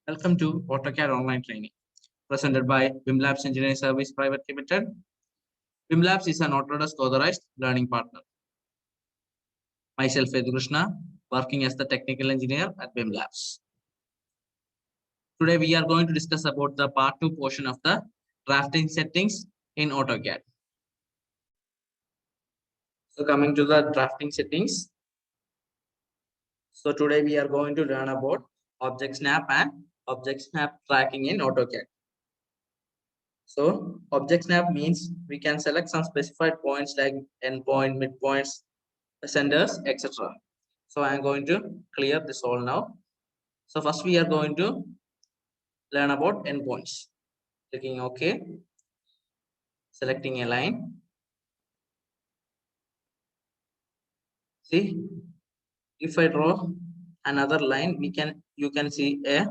Welcome to AutoCAD online training presented by BIMLABS Engineering Service Private Limited. BIMLABS is an Autodesk authorized learning partner. Myself, Krishna, working as the technical engineer at BIMLABS. Today we are going to discuss about the part 2 portion of the drafting settings in AutoCAD. So coming to the drafting settings. So today we are going to learn about object snap and object snap tracking in AutoCAD. So object snap means we can select some specified points like endpoint, midpoints, centers, etc. So I am going to clear this all now. So first we are going to learn about endpoints. Clicking OK, selecting a line. See, if I draw another line, you can see a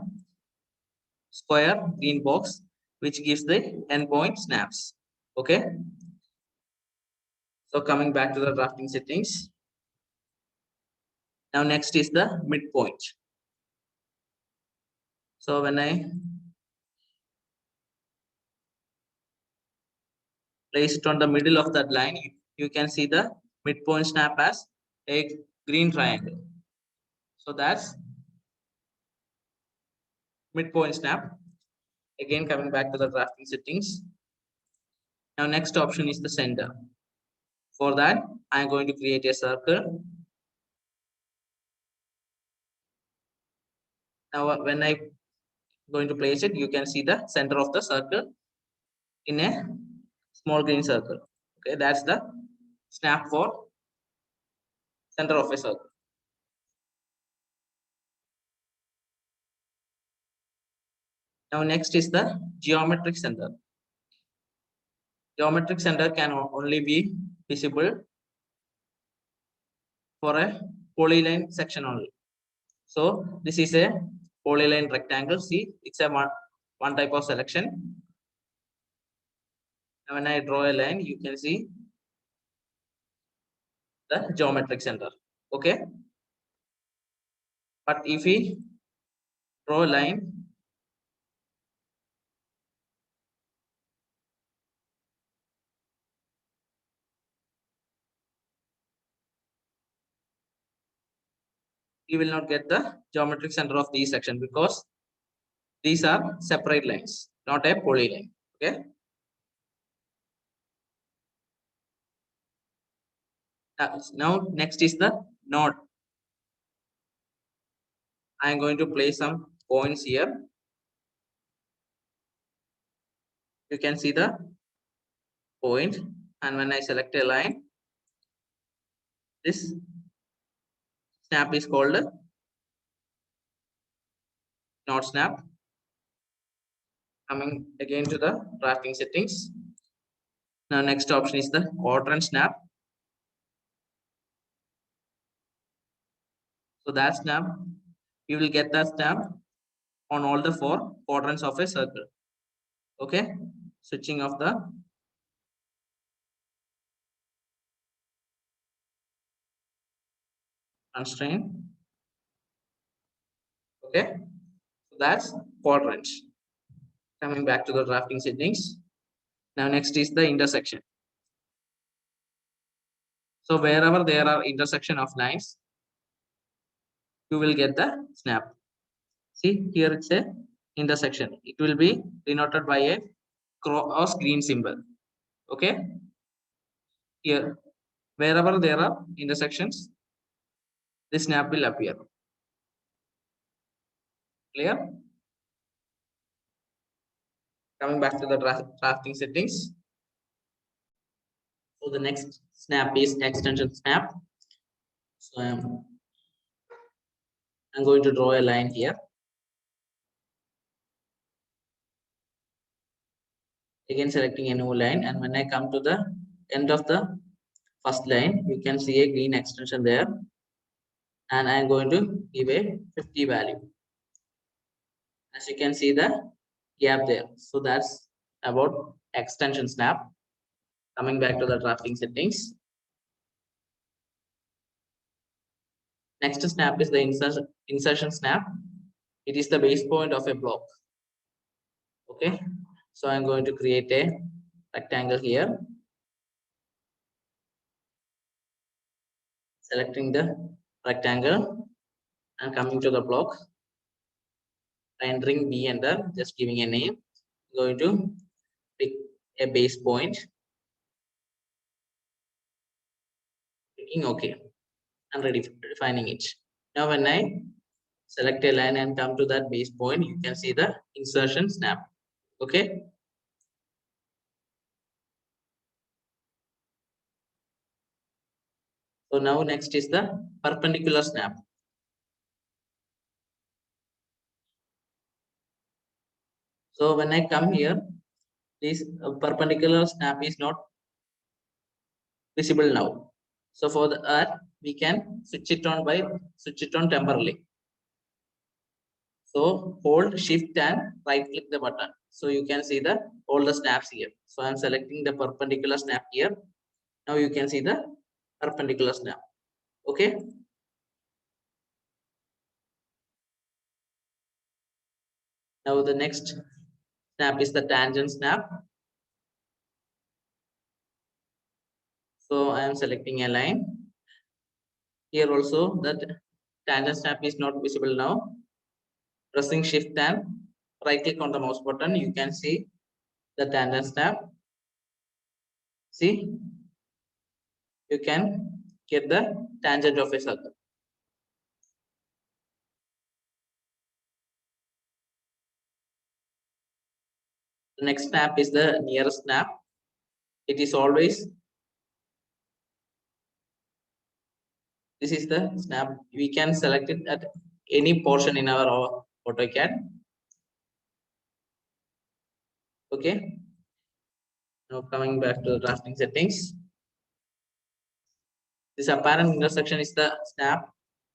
square green box which gives the endpoint snaps. Okay. So coming back to the drafting settings. Now next is the midpoint. So when I place it on the middle of that line, you can see the midpoint snap as a green triangle. So that's midpoint snap. Again, coming back to the drafting settings. Now next option is the center. For that, I'm going to create a circle. Now when I'm going to place it, you can see the center of the circle in a small green circle. Okay, that's the snap for center of a circle. Now next is the geometric center. Geometric center can only be visible for a polyline section only. So this is a polyline rectangle. See, it's a one type of selection. And when I draw a line, you can see the geometric center. Okay. But if we draw a line, you will not get the geometric center of these section because these are separate lines, not a polyline. Okay. Now next is the node. I am going to place some points here. You can see the point, and when I select a line, this snap is called node snap. Coming again to the drafting settings. Now next option is the quadrant snap. So that snap, you will get that snap on all the 4 quadrants of a circle. Okay, switching off the constraint. Okay, so that's quadrants. Coming back to the drafting settings. Now next is the intersection. So wherever there are intersection of lines, you will get the snap. See, here it's a intersection. It will be denoted by a cross green symbol. Okay. Here, wherever there are intersections, this snap will appear. Clear? Coming back to the drafting settings. So the next snap is extension snap. So I'm going to draw a line here. Again, selecting a new line, and when I come to the end of the first line, you can see a green extension there, and I'm going to give a 50 value. As you can see the gap there. So that's about extension snap. Coming back to the drafting settings. Next snap is the insertion snap. It is the base point of a block. Okay, so I'm going to create a rectangle here, selecting the rectangle and coming to the block, rendering B enter, just giving a name, going to pick a base point, clicking OK, and redefining it. Now when I select a line and come to that base point, you can see the insertion snap. Okay, so now next is the perpendicular snap. So when I come here, this perpendicular snap is not visible now. So for that, we can switch it on temporarily. So hold shift and right click the button. So you can see all the snaps here. So I'm selecting the perpendicular snap here. Now you can see the perpendicular snap. Okay. Now the next snap is the tangent snap. So I am selecting a line. Here also that tangent snap is not visible now. Pressing shift and right click on the mouse button, you can see the tangent snap. See, you can get the tangent of a circle. The next snap is the nearest snap. It is always, this is the snap. We can select it at any portion in our AutoCAD. Okay. Now coming back to the drafting settings. This apparent intersection is the snap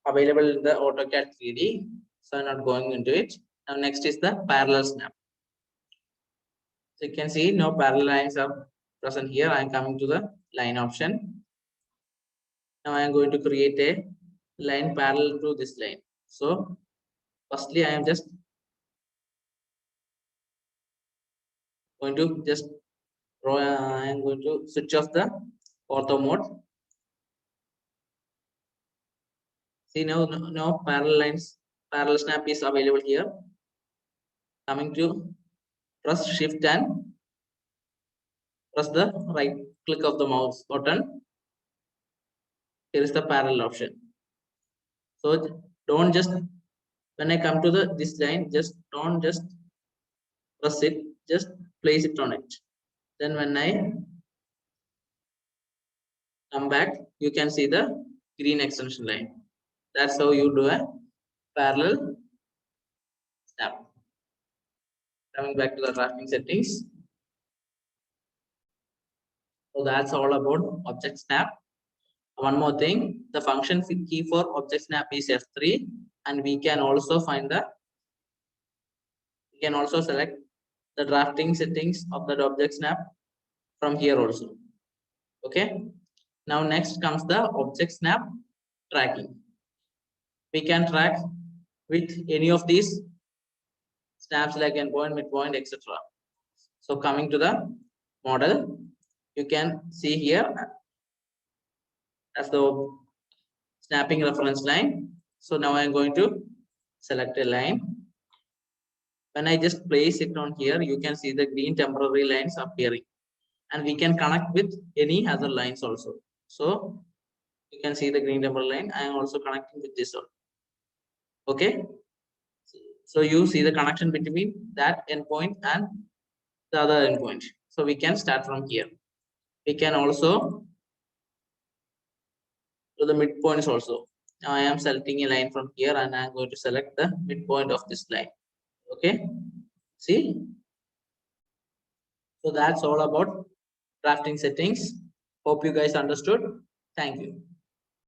available in the AutoCAD 3D. So I'm not going into it. Now next is the parallel snap. So you can see no parallel lines are present here. I am coming to the line option. Now I am going to create a line parallel to this line. So firstly, I am just going to I am going to switch off the ortho mode. See now no parallel snap is available here. Coming to press shift and press the right click of the mouse button. Here is the parallel option. So don't just, when I come to this line, don't press it, just place it on it. Then when I come back, you can see the green extension line. That's how you do a parallel snap. Coming back to the drafting settings. So that's all about object snap. One more thing, the function key for object snap is F3, and we can also select the drafting settings of that object snap from here also. Okay. Now next comes the object snap tracking. We can track with any of these snaps like endpoint, midpoint, etc. So coming to the model, you can see here as the snapping reference line. So now I am going to select a line. When I just place it on here, you can see the green temporary lines appearing, and we can connect with any other lines also. So you can see the green temporary line. I am also connecting with this one. Okay. So you see the connection between that endpoint and the other endpoint. So we can start from here. We can also do the midpoints also. Now I am selecting a line from here, and I am going to select the midpoint of this line. Okay. See. So that's all about drafting settings. Hope you guys understood. Thank you.